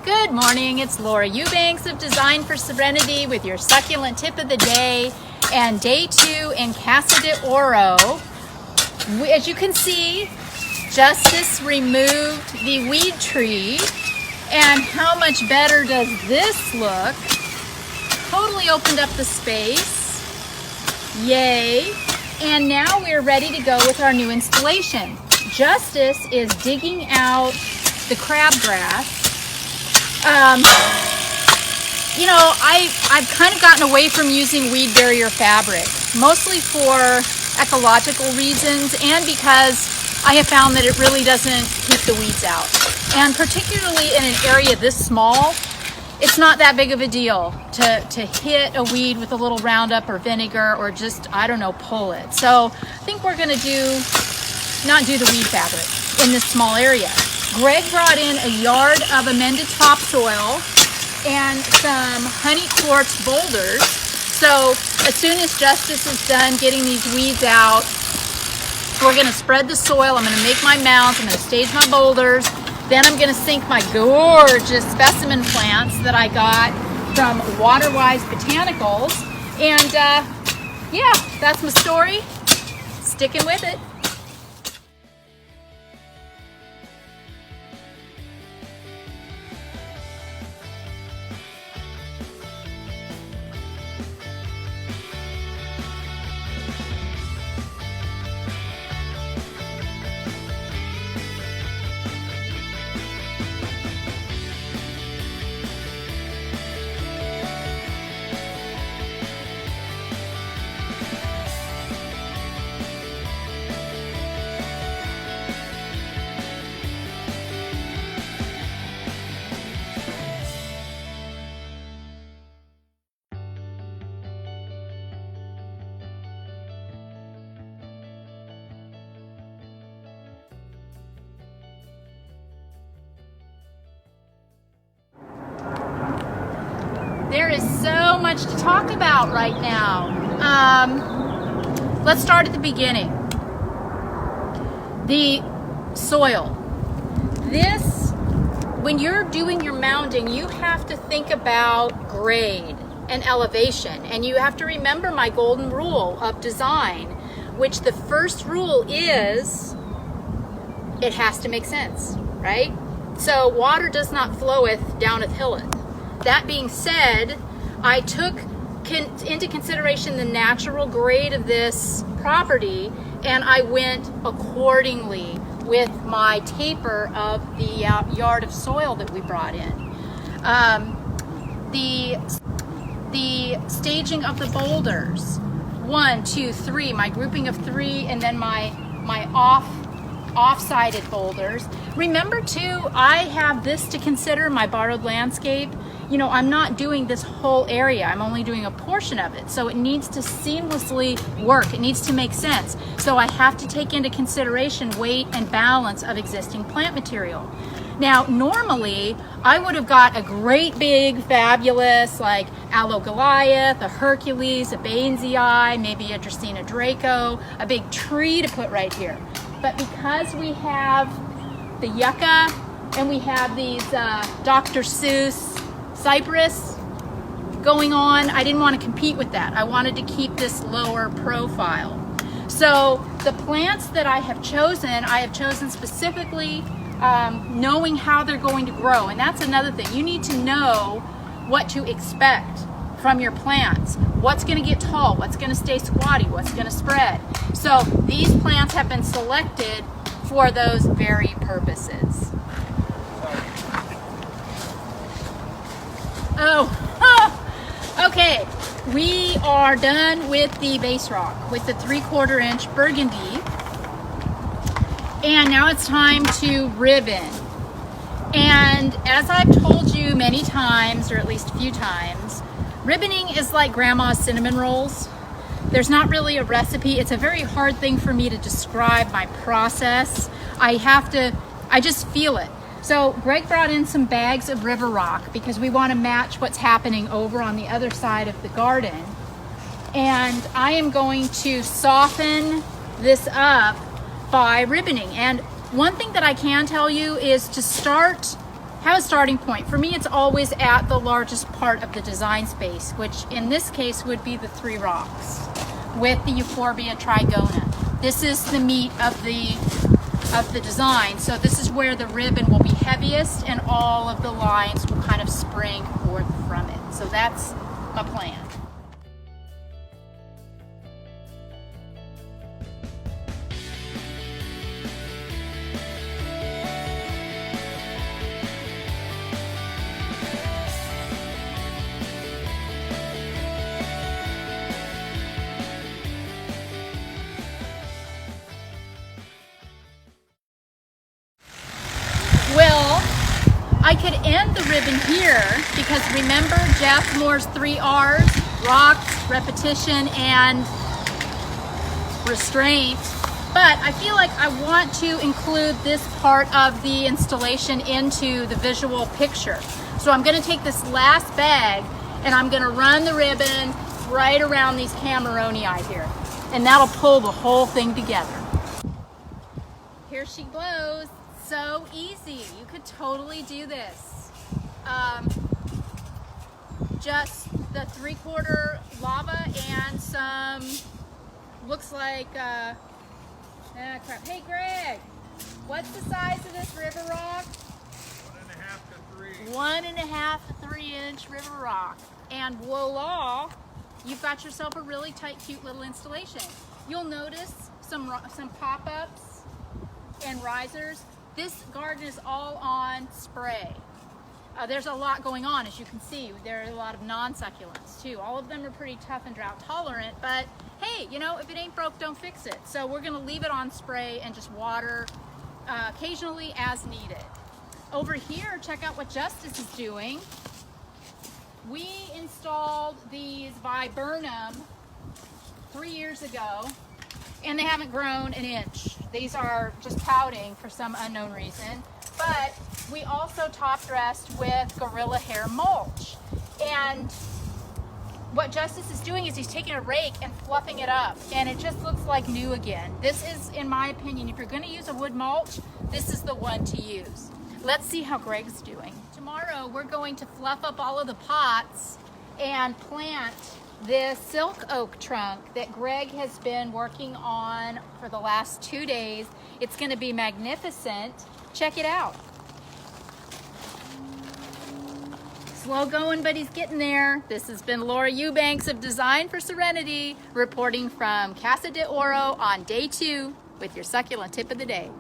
Good morning, it's Laura Eubanks of Design for Serenity with your succulent tip of the day and day 2 in Casa de Oro. As you can see, Justice removed the weed tree, and how much better does this look? Totally opened up the space, yay. And now we're ready to go with our new installation. Justice is digging out the crabgrass. You know, I've kind of gotten away from using weed barrier fabric, mostly for ecological reasons and because I have found that it really doesn't keep the weeds out. And particularly in an area this small, it's not that big of a deal to hit a weed with a little Roundup or vinegar or just, I don't know, pull it. So I think we're gonna not do the weed fabric in this small area. Greg brought in a yard of amended topsoil and some honey quartz boulders. So as soon as Justice is done getting these weeds out, we're gonna spread the soil, I'm gonna make my mounds, I'm gonna stage my boulders, then I'm gonna sink my gorgeous specimen plants that I got from Waterwise Botanicals. And yeah, that's my story. Sticking with it. There is so much to talk about right now. Let's start at the beginning. The soil. When you're doing your mounding, you have to think about grade and elevation. And you have to remember my golden rule of design, which the first rule is it has to make sense, right? So water does not floweth downeth hilleth. That being said, I took into consideration the natural grade of this property and I went accordingly with my taper of the yard of soil that we brought in. The staging of the boulders, 1, 2, 3, my grouping of 3, and then my off-sided boulders. Remember too, I have this to consider, my borrowed landscape. You know, I'm not doing this whole area, I'm only doing a portion of it. So it needs to seamlessly work, it needs to make sense. So I have to take into consideration weight and balance of existing plant material. Now, normally, I would have got a great big, fabulous, like Aloe Goliath, a Hercules, a Bainzii, maybe a Dracaena Draco, a big tree to put right here. But because we have the yucca and we have these Dr. Seuss cypress going on, I didn't want to compete with that. I wanted to keep this lower profile. So the plants that I have chosen specifically knowing how they're going to grow. And that's another thing. You need to know what to expect from your plants. What's going to get tall, what's going to stay squatty, what's going to spread. So these plants have been selected for those very purposes. Okay, we are done with the base rock with the 3/4 inch burgundy, and now it's time to ribbon. And as I've told you many times, or at least a few times, ribboning is like grandma's cinnamon rolls. There's not really a recipe. It's a very hard thing for me to describe my process. I just feel it. So Greg brought in some bags of river rock because we want to match what's happening over on the other side of the garden. And I am going to soften this up by ribboning. And one thing that I can tell you is to start have a starting point. For me, it's always at the largest part of the design space, which in this case would be the 3 rocks with the Euphorbia trigona. This is the meat of the design. So this is where the ribbon will be heaviest and all of the lines will kind of spring forth from it. So that's my plan. Well, I could end the ribbon here because remember Jeff Moore's 3 R's, rock, repetition, and restraint. But I feel like I want to include this part of the installation into the visual picture. So I'm going to take this last bag and I'm going to run the ribbon right around these Cameronii here. And that'll pull the whole thing together. Here she blows. So easy. You could totally do this. Just the 3/4 lava and some, looks like, crap. Hey Greg, what's the size of this river rock? 1.5 to 3 inch river rock. And voila, you've got yourself a really tight, cute little installation. You'll notice some pop-ups and risers. This garden is all on spray. There's a lot going on, as you can see. There are a lot of non-succulents too. All of them are pretty tough and drought tolerant, but hey, you know, if it ain't broke, don't fix it. So we're gonna leave it on spray and just water occasionally as needed. Over here, check out what Justice is doing. We installed these viburnum 3 years ago, and they haven't grown an inch. These are just pouting for some unknown reason. But we also top dressed with gorilla hair mulch. And what Justice is doing is he's taking a rake and fluffing it up, and it just looks like new again. This is, in my opinion, if you're gonna use a wood mulch, this is the one to use. Let's see how Greg's doing. Tomorrow, we're going to fluff up all of the pots and plant this silk oak trunk that Greg has been working on for the last 2 days. It's going to be magnificent. Check it out. Slow going, but he's getting there. This has been Laura Eubanks of Design for Serenity, reporting from Casa de Oro on day 2 with your succulent tip of the day.